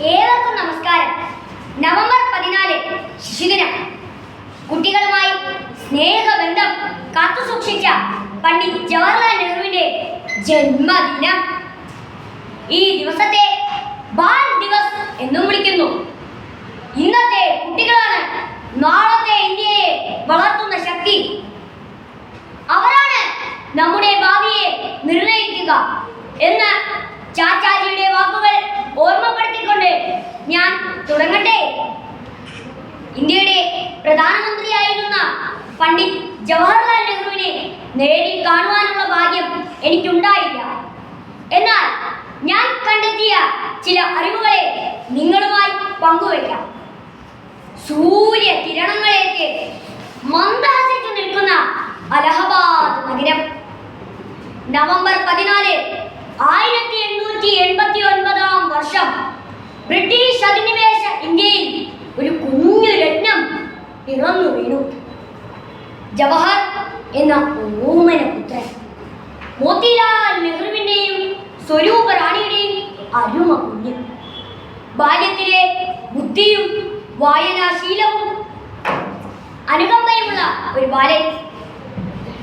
ഏവർക്കും നമസ്കാരം. നവംബർ 14 ശിശുദിനം. കുട്ടികളുമായി സ്നേഹബന്ധം കാത്തുസൂക്ഷിച്ച പണ്ഡിറ്റ് ജവഹർലാൽ നെഹ്റുവിന്റെ ജന്മദിനം. ഈ ദിവസത്തെ ബാൽ ദിവസ് എന്നും വിളിക്കുന്നു. ഇന്നത്തെ കുട്ടികളാണ് നാളത്തെ ഇന്ത്യയെ വളർത്തുന്ന ശക്തി. അവരാണ് നമ്മുടെ ഭാവിയെ നിർണയിക്കുക എന്ന് ചാച്ചാജിയുടെ വാക്കുകൾ ഓർമ്മപ്പെടുത്തിക്കൊണ്ട് ഞാൻ തുടങ്ങട്ടെ. ഇന്ത്യയുടെ പ്രധാനമന്ത്രിയായിരുന്ന പണ്ഡിറ്റ് ജവഹർലാൽ നെഹ്റുവിനെ നേരിൽ കാണുവാനുള്ള ഭാഗ്യം എനിക്കുണ്ടായില്ല. എന്നാൽ ഞാൻ കണ്ടെത്തിയ ചില അറിവുകളെ നിങ്ങളുമായി പങ്കുവയ്ക്കാം. സൂര്യകിരണങ്ങളേറ്റ് മന്ദഹസിച്ചു നിൽക്കുന്ന അലഹബാദ് നഗരം. നവംബർ 14 1889 വർഷം ബ്രിട്ടീഷ് അധിനിവേശ ഇന്ത്യയിൽ ഒരു കുഞ്ഞു രത്നം പിറന്നു വീണു. ജവഹർ എന്ന ഓമന പുത്രൻ, മോത്തിലാൽ നെഹ്റുവിന്റെയും സ്വരൂപ റാണിയുടെയും അരുമ കുഞ്ഞ്. ബാല്യത്തിലെ ബുദ്ധിയും വായനാശീലവും അനുകമ്പയുമുള്ള ഒരു ബാലൻ.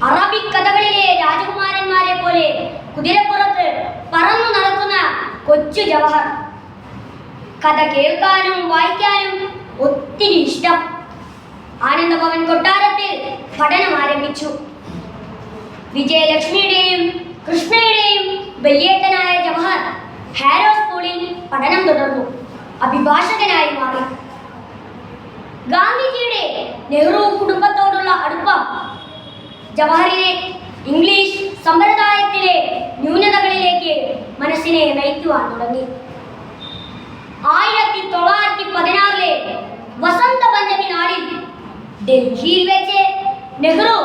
അറബിക് കഥകളിലെ രാജകുമാരന്മാരെ പോലെ കുതിരപ്പുറത്ത് പറന്നു നടക്കുന്ന കൊച്ചു ജവഹർ. കഥ കേൾക്കാനും വായിക്കാനും ഒത്തിരി ഇഷ്ടം. ആനന്ദഭവൻ കൊട്ടാരത്തിൽ പഠനം ആരംഭിച്ചു. വിജയലക്ഷ്മിയുടെയും കൃഷ്ണയുടെയും വലിയേട്ടനായ ജവഹർ ഹാരോ സ്കൂളിൽ പഠനം തുടർന്നു. അഭിഭാഷകനായി മാറി. ഗാന്ധിജിയുടെ നെഹ്റു കുടുംബത്തോടുള്ള അടുപ്പം ജവഹറിനെ ഇംഗ്ലീഷ് സമ്പ്രദായത്തിലെ ന്യൂനതകളിലേക്ക് മനസ്സിനെ നയിക്കുവാൻ തുടങ്ങി. 1916 വസന്ത പഞ്ചമി നാളിൽ ഡൽഹിയിൽ വെച്ച് നെഹ്റു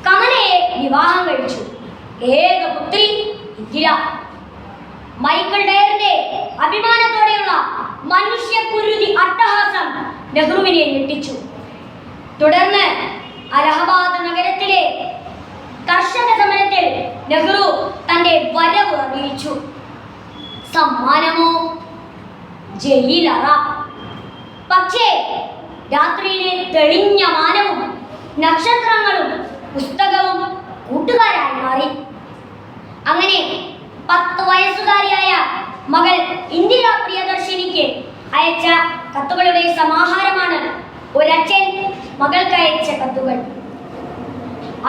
കമലയെ വിവാഹം കഴിച്ചു. ഏക പുത്രി ഇന്ദിര. മൈക്കിൾ ഡയറിന്റെ അഭിമാനത്തോടെയുള്ള മനുഷ്യക്കുരുതി അട്ടഹാസം നെഹ്റുവിനെ ഞെട്ടിച്ചു. തുടർന്ന് അലഹബാദ് നഗരത്തിലെ കർഷക സമരത്തിൽ നെഹ്റു തന്റെ വരവ് അറിയിച്ചു. സമ്മാനമോ ജയിലറ. പക്ഷേ രാത്രിയിലെ തെളിഞ്ഞ മാനവും നക്ഷത്രങ്ങളും പുസ്തകവും കൂട്ടുകാരായി മാറി. അങ്ങനെ 10 വയസ്സുകാരിയായ മകൾ ഇന്ദിര പ്രിയദർശിനിക്ക് അയച്ച കത്തുകളുടെ സമാഹാരമാണ് ഒരച്ഛൻ മകൾക്ക് അയച്ച കത്തുകൾ.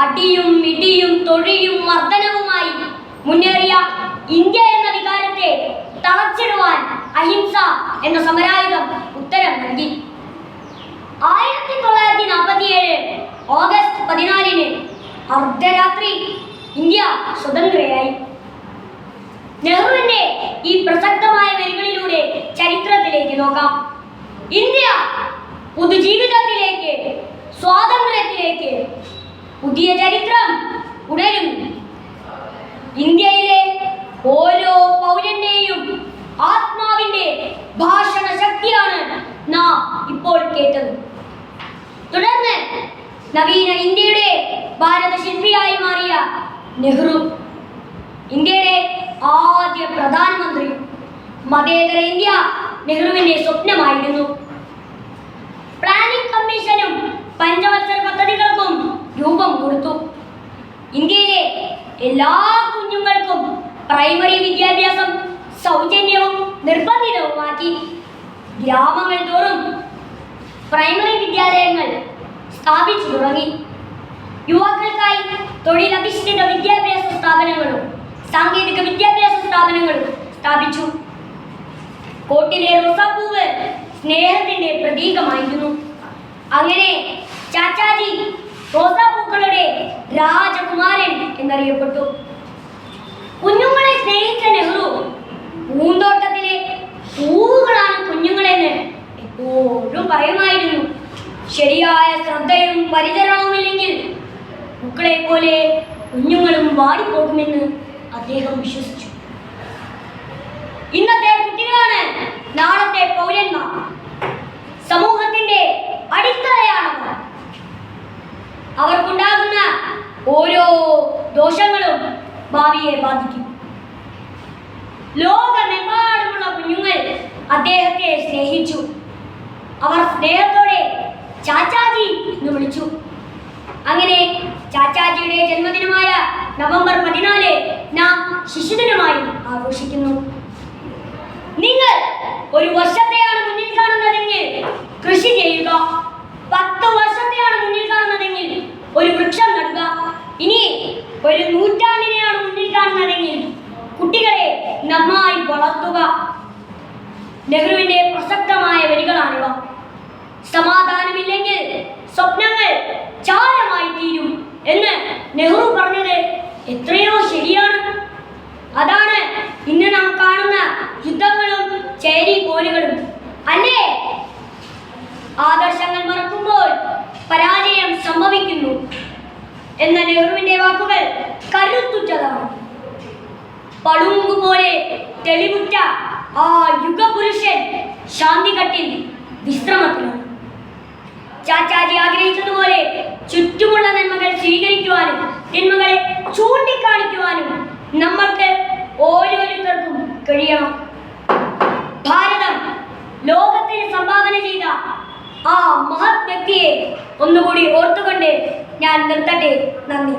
അടിയും ഇടിയും തൊഴിയും മർദ്ദനവുമായി മുന്നേറിയ ഇന്ത്യ എന്ന വികാരത്തെ തളച്ചിടുവാൻ അഹിംസ എന്ന സമരായുധം ഉത്തരം നൽകി. 1947 ഓഗസ്റ്റ് 14 അർദ്ധരാത്രി ഇന്ത്യ സ്വതന്ത്രയായി. നെഹ്റുവിന്റെ ഈ പ്രസക്തമായ വരികളിലൂടെ ചരിത്രത്തിലേക്ക് നോക്കാം. ഇന്ത്യ പുതുജീവിതത്തിലേക്ക്, സ്വാതന്ത്ര്യത്തിലേക്ക്, പുതിയ ചരിത്രം ഉണരും. ഇന്ത്യയിലെ ഓരോ പൗരന്റെയും ആത്മാവിന്റെ ഭാഷണ ശക്തിയാണ് നാം ഇപ്പോൾ കേട്ടത്. തുടർന്ന് നവീന ഇന്ത്യയുടെ ഭാരത ശില്പിയായി മാറിയ നെഹ്റു, ഇന്ത്യയുടെ ആദ്യ പ്രധാനമന്ത്രി. മതേതര ഇന്ത്യ നെഹ്റുവിന്റെ സ്വപ്നമായിരുന്നു. പ്ലാനിംഗ് കമ്മീഷനും പഞ്ചവത്സര പദ്ധതികൾക്കും രൂപം കൊടുത്തു. ഇന്ത്യയിലെ എല്ലാ കുഞ്ഞുങ്ങൾക്കും പ്രൈമറി വിദ്യാഭ്യാസം സൗജന്യവും നിർബന്ധിതവുമാക്കി. ഗ്രാമങ്ങൾ തോറും പ്രൈമറി വിദ്യാലയങ്ങൾ സ്ഥാപിച്ചു തുടങ്ങി. യുവാക്കൾക്കായി തൊഴിലധിഷ്ഠിത വിദ്യാഭ്യാസ സ്ഥാപനങ്ങളും സാങ്കേതിക വിദ്യാഭ്യാസ സ്ഥാപനങ്ങളും സ്ഥാപിച്ചു. കോട്ടിലെ റോസാപ്പൂവ് സ്നേഹത്തിന്റെ പ്രതീകമായിരുന്നു. അങ്ങനെ ചാച്ചാജി റോസാപ്പൂക്കളുടെ രാജകുമാരൻ എന്നറിയപ്പെട്ടു. കുഞ്ഞുങ്ങളെ സ്നേഹിച്ച നെഹ്റു പൂന്തോട്ടത്തിലെ പൂവുകളാണ് കുഞ്ഞുങ്ങളെന്ന് എപ്പോഴും പറയുമായിരുന്നു. ശരിയായ ശ്രദ്ധയും പരിചരണവുമില്ലെങ്കിൽ പൂക്കളെ പോലെ കുഞ്ഞുങ്ങളും വാടിപ്പോകുമെന്ന് അദ്ദേഹം വിശ്വസിച്ചു. ഇന്നത്തെ കുട്ടികളാണ് നാളത്തെ പൗരന്മാർ. സമൂഹത്തിന്റെ അടിത്തറയാണവർ. അവർക്കുണ്ടാകുന്ന ഓരോ ദോഷങ്ങളും ഭാവിയെ ബാധിക്കും. ലോകമെമ്പാടുമുള്ള കുഞ്ഞുങ്ങൾ അദ്ദേഹത്തെ സ്നേഹിച്ചു. അവർ സ്നേഹത്തോടെ ചാച്ചാജി എന്ന് വിളിച്ചു. അങ്ങനെ ചാച്ചാജിയുടെ ജന്മദിനമായ നവംബർ 14 നാം ശിശുദിനമായി ആഘോഷിക്കുന്നു. നിങ്ങൾ ഒരു വർഷത്തെയാണ് മുന്നിൽ കാണുന്നതെങ്കിൽ കൃഷി ചെയ്യുക. 10 വർഷത്തെയാണ് മുന്നിൽ കാണുന്നതെങ്കിൽ ഒരു വൃക്ഷം നടുക. ഇനി ഒരു നൂറ്റാണ്ടിനെയാണ് മുന്നിൽ കാണുന്നതെങ്കിൽ കുട്ടികളെ നന്നായി വളർത്തുക. നെഹ്റുവിന്റെ പ്രസക്തമായ വരികളാണിവ. സമാധാനമില്ലെങ്കിൽ സ്വപ്നങ്ങൾ ചാരമായി തീരും എന്ന് നെഹ്റു പറഞ്ഞത് എത്രയോ ശരിയാണ്. അതാണ് ഇന്ന് നാം കാണുന്ന യുദ്ധങ്ങളും ചേരി പോരുകളും, അല്ലേ? ആദർശങ്ങൾ മറക്കുമ്പോൾ പരാജയം സംഭവിക്കുന്നു എന്ന നെഹ്റുവിന്റെ വാക്കുകൾ കരുത്തുറ്റതാണ്. പളുങ്കു പോലെ തെളിവുറ്റ ആ യുഗപുരുഷൻ ശാന്തികട്ടിൽ വിശ്രമത്തിലാണ്. ചാച്ചാജി ആഗ്രഹിച്ചതുപോലെ ചുറ്റുമുള്ള നന്മകൾ സ്വീകരിക്കുവാനും തിന്മകളെ ചൂണ്ടിക്കാണിക്കുവാനും നമ്മൾക്ക് ഓരോരുത്തർക്കും കഴിയണം. ഭാരതം ലോകത്തിന് സംഭാവന ചെയ്ത ആ മഹത് വ്യക്തിയെ ഒന്നുകൂടി ഓർത്തുകൊണ്ട് ഞാൻ നിർത്തട്ടെ. നന്ദി.